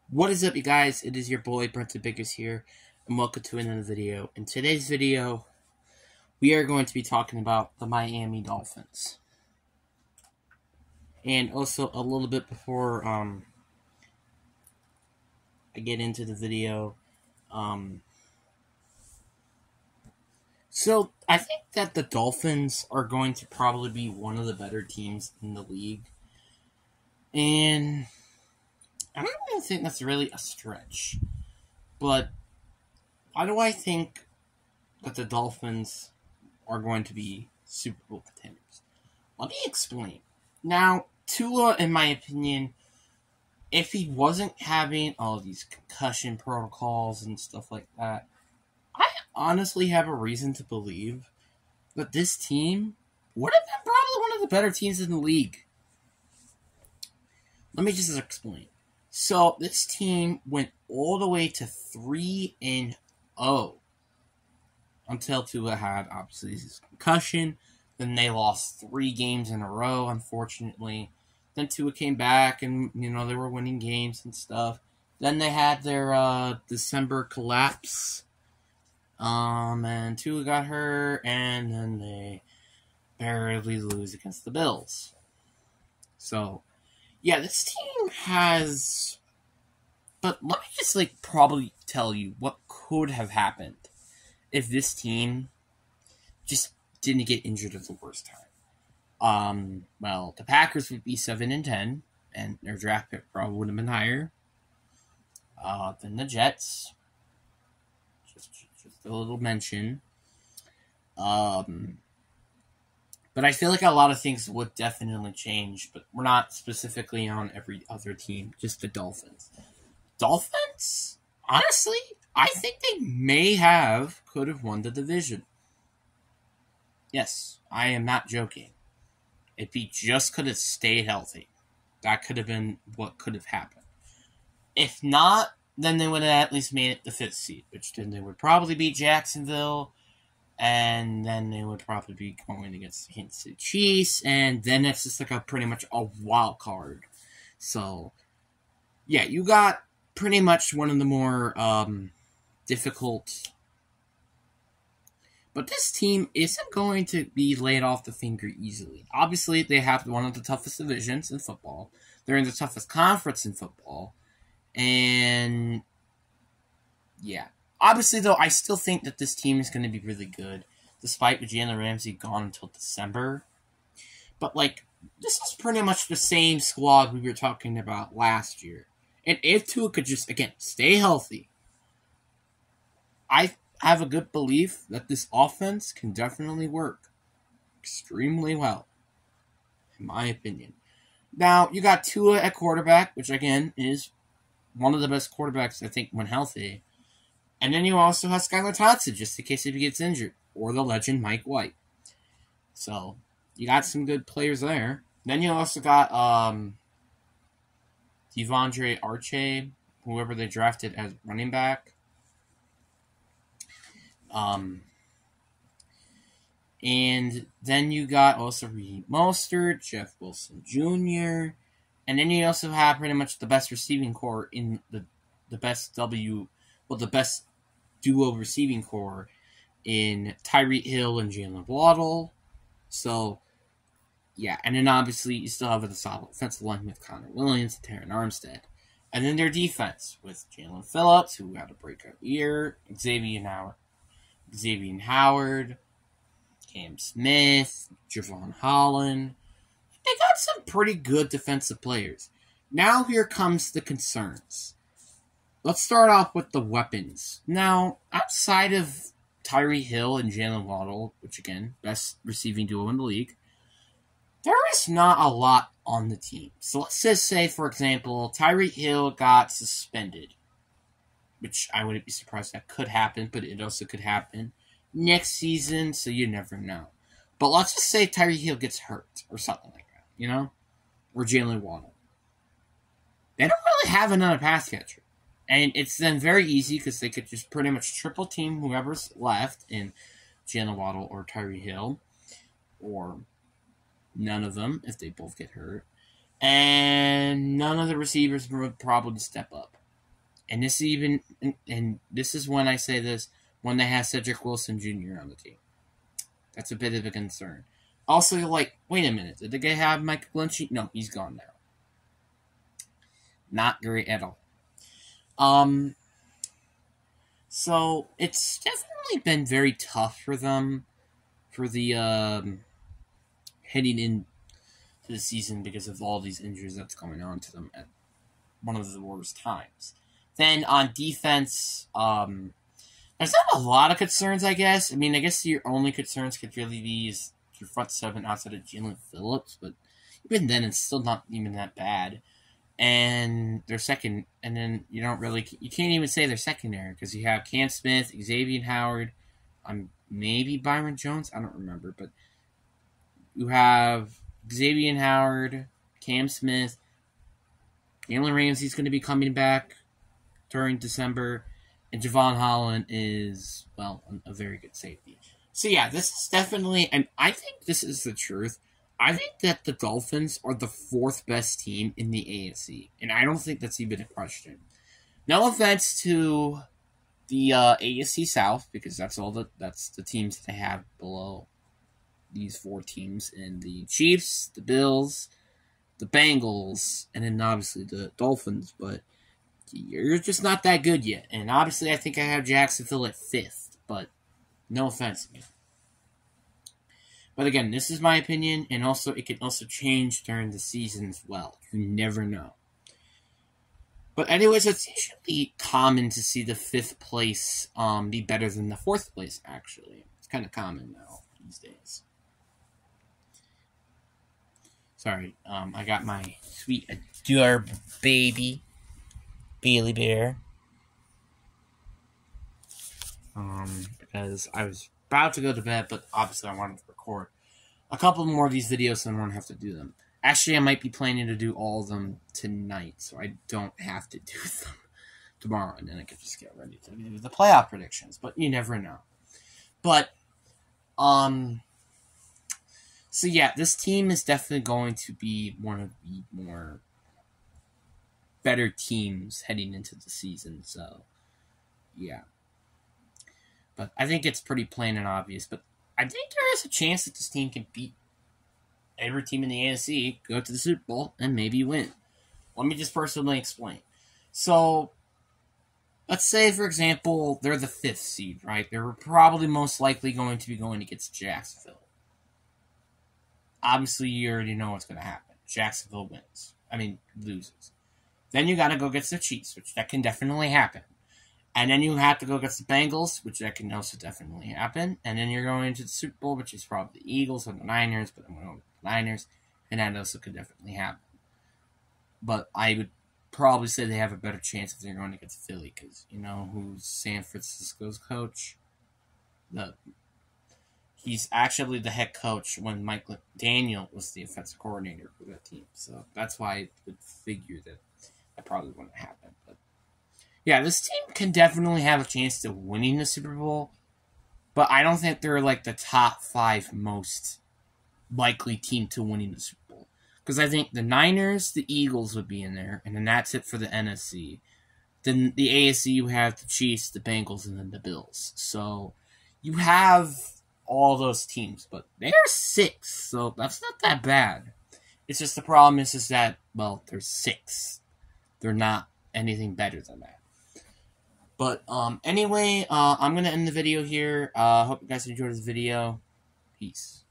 What is up, you guys? It is your boy, Brenton Biggers here, and welcome to another video. In today's video, we are going to be talking about the Miami Dolphins. And also, a little bit before I get into the video, so I think that the Dolphins are going to probably be one of the better teams in the league. And I don't even think that's really a stretch. But why do I think that the Dolphins are going to be Super Bowl contenders? Let me explain. Now, Tua, in my opinion, if he wasn't having all these concussion protocols and stuff like that, I honestly have a reason to believe that this team would have been probably one of the better teams in the league. Let me just explain. So, this team went all the way to 3-0 until Tua had, obviously, his concussion. Then they lost 3 games in a row, unfortunately. Then Tua came back, and, they were winning games and stuff. Then they had their December collapse, and Tua got hurt, and then they barely lose against the Bills. So, yeah, this team has... But let me just, probably tell you what could have happened if this team just didn't get injured at the worst time. Well, the Packers would be 7-10, and their draft pick probably would have been higher than the Jets. Just a little mention. But I feel like a lot of things would definitely change, but we're not specifically on every other team, just the Dolphins. Dolphins, honestly, I think they could have won the division. Yes, I am not joking. If he just could have stayed healthy, that could have been what could have happened. If not, then they would have at least made it the 5th seed, which then they would probably beat Jacksonville, and then they would probably be going against the Kansas City Chiefs, and then it's just pretty much a wild card. So, yeah, you got pretty much one of the more difficult. But this team isn't going to be laid off the finger easily. Obviously, they have one of the toughest divisions in football. They're in the toughest conference in football. And, yeah. Obviously, though, I still think that this team is going to be really good, despite with Jalen Ramsey gone until December. But, this is pretty much the same squad we were talking about last year. And if Tua could just, again, stay healthy, I have a good belief that this offense can definitely work extremely well, in my opinion. Now, you got Tua at quarterback, which, again, is one of the best quarterbacks, I think, when healthy. And then you also have Skylar Thompson, just in case if he gets injured, or the legend Mike White. So, you got some good players there. Then you also got Devondre Arche, whoever they drafted as running back. And then you got also Raheem Mostert, Jeff Wilson Jr., and then you also have pretty much the best receiving core in the best duo receiving core in Tyreek Hill and Jalen Waddle. So, yeah, and then obviously you still have the solid offensive line with Connor Williams and Terron Armstead. And then their defense with Jalen Phillips, who had a breakout year, Xavier Howard, Cam Smith, Javon Holland. They got some pretty good defensive players. Now here comes the concerns. Let's start off with the weapons. Now, outside of Tyreek Hill and Jalen Waddle, which again, best receiving duo in the league, there is not a lot on the team. So let's just say, for example, Tyreek Hill got suspended, which I wouldn't be surprised that could happen, but it also could happen next season, so you never know. But let's just say Tyreek Hill gets hurt or something like that, or Jalen Waddle. They don't really have another pass catcher. And it's then very easy because they could just pretty much triple team whoever's left in Jalen Waddle or Tyreek Hill, or none of them if they both get hurt. And none of the receivers would probably step up. And this even, and this is when I say this, when they have Cedric Wilson Jr. on the team. That's a bit of a concern. Also, you're like, wait a minute, did the guy have Michael Glenn? No, he's gone now. Not great at all. So it's definitely been very tough for them for the heading into the season because of all these injuries that's going on to them at one of the worst times. Then on defense, there's not a lot of concerns, I guess. I mean, I guess your only concerns could really be is your front seven outside of Jalen Phillips, but even then, it's still not even that bad. And their second, and then you can't even say their secondary because you have Cam Smith, Xavier Howard, maybe Byron Jones, I don't remember, but you have Xavier Howard, Cam Smith, Jalen Ramsey's going to be coming back during December, and Javon Holland is, well, a very good safety. So yeah, this is definitely, and I think this is the truth. I think that the Dolphins are the fourth best team in the AFC, and I don't think that's even a question. No offense to the AFC South, because that's the teams that they have below these four teams, and the Chiefs, the Bills, the Bengals, and then obviously the Dolphins, but you're just not that good yet. And obviously I think I have Jacksonville at 5th, but no offense. But again, this is my opinion, and also it can also change during the season as well. You never know. But anyways, it's usually common to see the 5th place be better than the 4th place, actually. It's kind of common now these days. Sorry, I got my sweet adorable baby, Bailey Bear. Because I was about to go to bed, but obviously I wanted to record a couple more of these videos so I don't have to do them. Actually, I might be planning to do all of them tonight, so I don't have to do them tomorrow, and then I can just get ready to do the playoff predictions, but you never know. But, so yeah, this team is definitely going to be one of the more better teams heading into the season, so, yeah. But I think it's pretty plain and obvious. But I think there is a chance that this team can beat every team in the AFC, go to the Super Bowl, and maybe win. Let me just personally explain. So, let's say, for example, they're the 5th seed, right? They're probably most likely going to be going against Jacksonville. Obviously, you already know what's going to happen. Jacksonville loses. Then you got to go against the Chiefs, which that can definitely happen. And then you have to go against the Bengals, which that can also definitely happen. And then you're going into the Super Bowl, which is probably the Eagles or the Niners, but I'm going with the Niners. And that also could definitely happen. But I would probably say they have a better chance if they're going against Philly, because you know who's San Francisco's coach? He's actually the head coach when Mike Daniel was the offensive coordinator for that team. So that's why I would figure that probably wouldn't happen. But yeah, this team can definitely have a chance to winning the Super Bowl, but I don't think they're like the top 5 most likely team to winning the Super Bowl. Because I think the Niners, the Eagles would be in there, and then that's it for the NFC. Then the AFC, you have the Chiefs, the Bengals, and then the Bills. So you have all those teams, but they're 6, so that's not that bad. It's just the problem is that, well, they're 6. They're not anything better than that. But anyway, I'm going to end the video here. Hope you guys enjoyed this video. Peace.